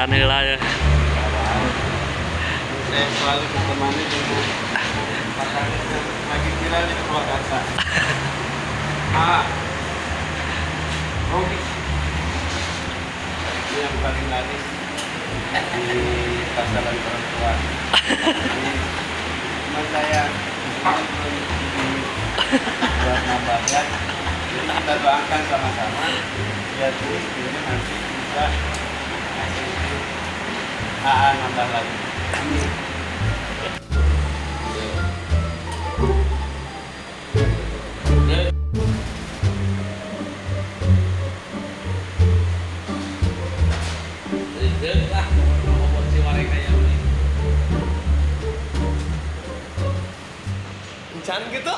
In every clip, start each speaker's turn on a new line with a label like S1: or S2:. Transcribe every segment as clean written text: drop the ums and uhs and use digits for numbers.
S1: liburan heula ya.
S2: Saya selalu ditemani dengan pasangan yang lagi viral di Purwakarta. Rogi. Ini yang paling laris di pasaran perempuan. Ini teman saya buat nambahkan. Jadi kita doakan sama-sama biar ini nanti bisa nambah lagi. Amin.
S3: Jangan gitu.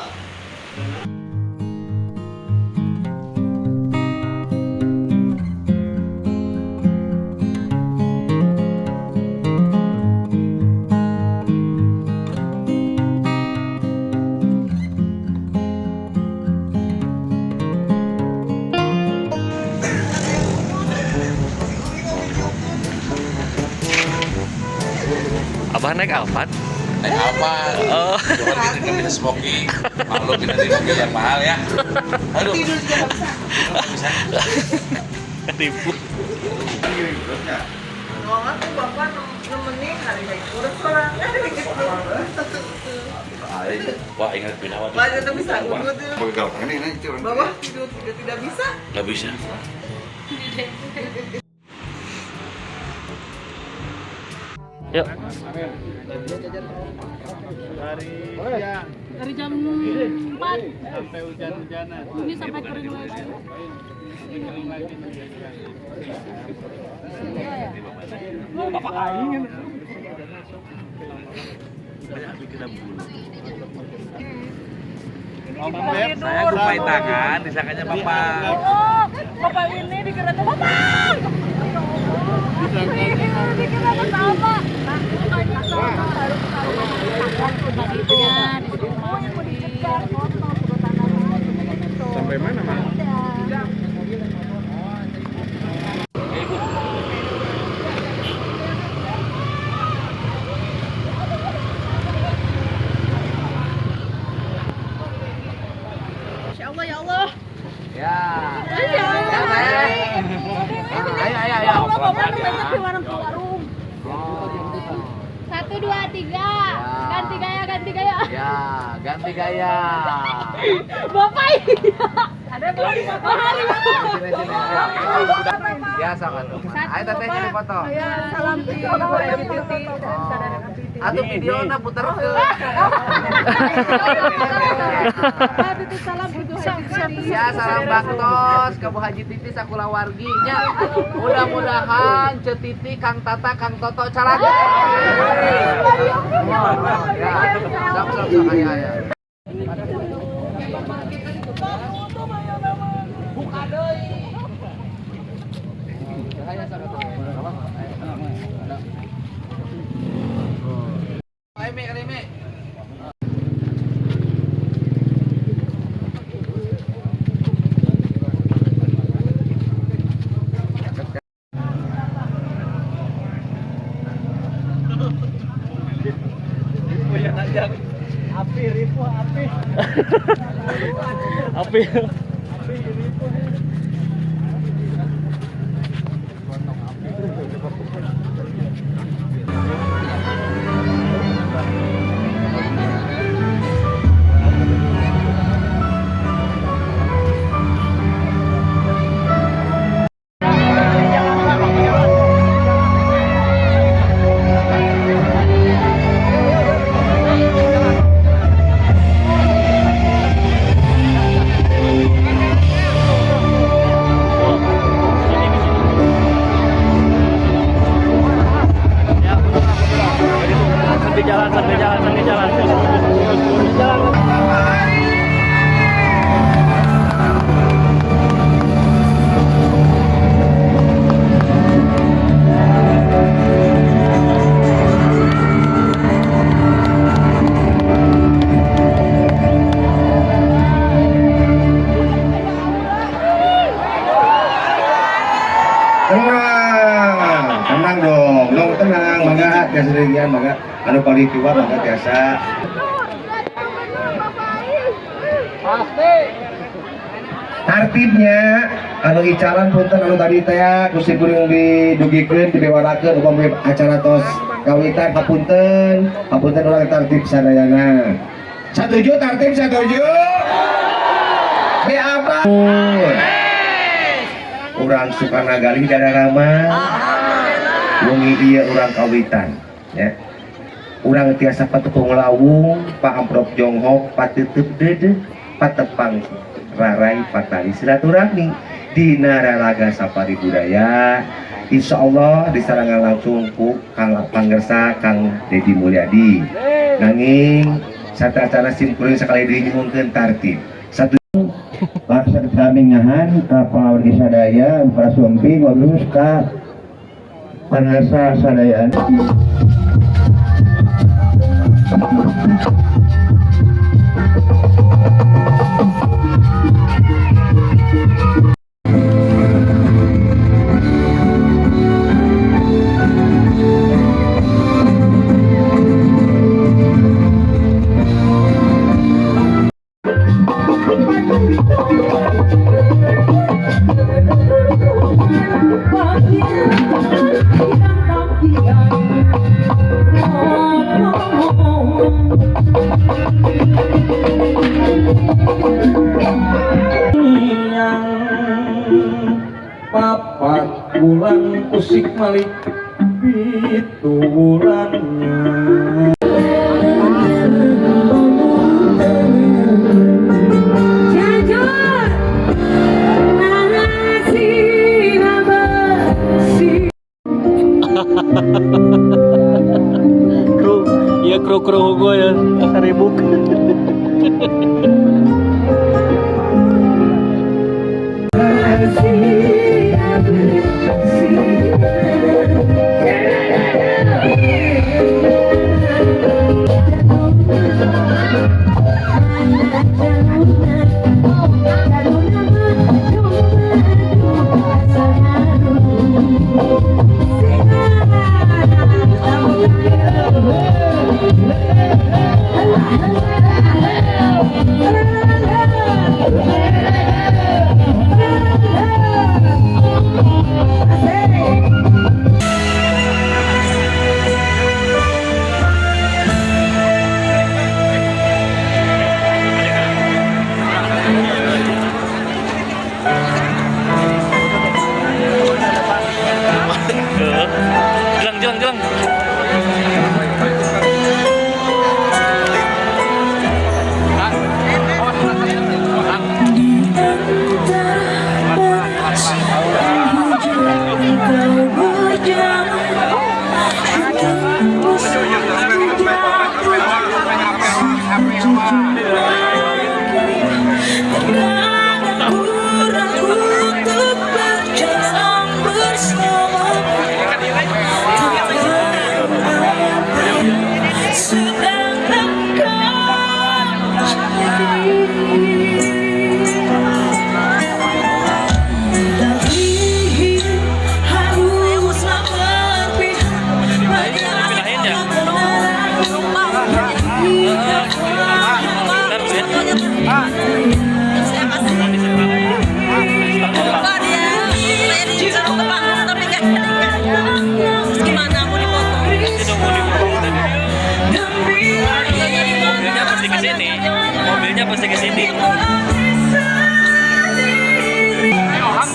S1: Abah naik Alphard?
S4: Naik apa?
S1: Oh.
S4: Jangan kita nggak bisa smoking. Malu kita di mobil yang mahal ya. Aduh.
S5: Tidur juga nggak bisa.
S1: Tipu.
S5: Nggak tuh bapak nemenin hari naik udah seorang kan gitu.
S4: Wah ingat pinawat.
S5: Bapak itu bisa gue tuh.
S2: Pegal ini nanti orang.
S5: Bapak tidur juga tidak bisa.
S4: Nggak bisa.
S1: Yuk.
S6: Dari jam 4
S2: Sampai hujan-hujanan.
S6: ini sampai kering lagi.
S1: Bapak aing.
S4: Saya lupain tangan, disangkanya bapak.
S6: Oh, bapak ini dikira tuh bapak. Dikira tuh apa? Nah, makanya sama harus tadi itu ya. Oh, yang mau dicekar foto turun tangannya gitu.
S2: Sampai mana, Mas?
S6: Insya Allah ya Allah.
S3: Ya.
S6: Ya Allah.
S3: Ayo.
S6: Bapak banyak di warung. 1, 2, 3. Ganti gaya, ganti gaya.
S3: Ya, ganti gaya.
S6: Bapak iya. Ada belum bapak?
S3: Sini. Ya, sama tuh. Ayo tetehnya foto.
S6: Salam di
S3: Atau video na putar ke.
S6: Titip salam untuk
S3: Ya, salam baktos ke Bu Haji Titi sakula warginya. Mudah-mudahan Ce Titi, Kang Tata, Kang Toto caraga. Ya, sok ayo. Buka deui. Ayo sok atuh. Reme.
S1: Api. Sambil jalan.
S2: Tenang dong.
S7: sadayana mangga anu paling tua mangga biasa. Tartibnya anu icaran punten anu tadi teh kusi kuring didugikeun dibewarakeun upami acara tos kawitan hapunten urang tartib sadayana. Setuju tartib setuju? Be apa? Urang Sukana Galih Dadarama. Wengi ieu urang kawitan ya. Urang tiasa patepung lawung, Pak Amprok Jonghok, pateuteub deudeuh, patepang rarai patali silaturahmi dina raraga sapari budaya. Insya Allah disarangan langsung ku Kang Panggersa Kang Dedi Mulyadi. Nanging satu acara simkuring sekali dinyuhunkeun tartib. Satu laksa samingahan ka pawargi sadaya prasumpi walus ka Panggersa sadayaan.
S8: Papat bulan usik malik piturannya.
S1: Kru hugo ya, saribuk. Jelang. Mobilnya pasti ke sini.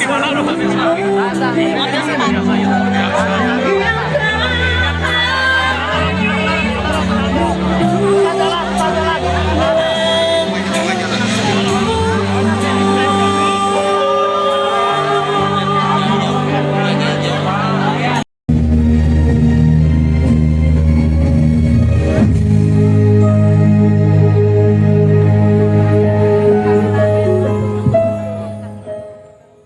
S1: Di mana lu?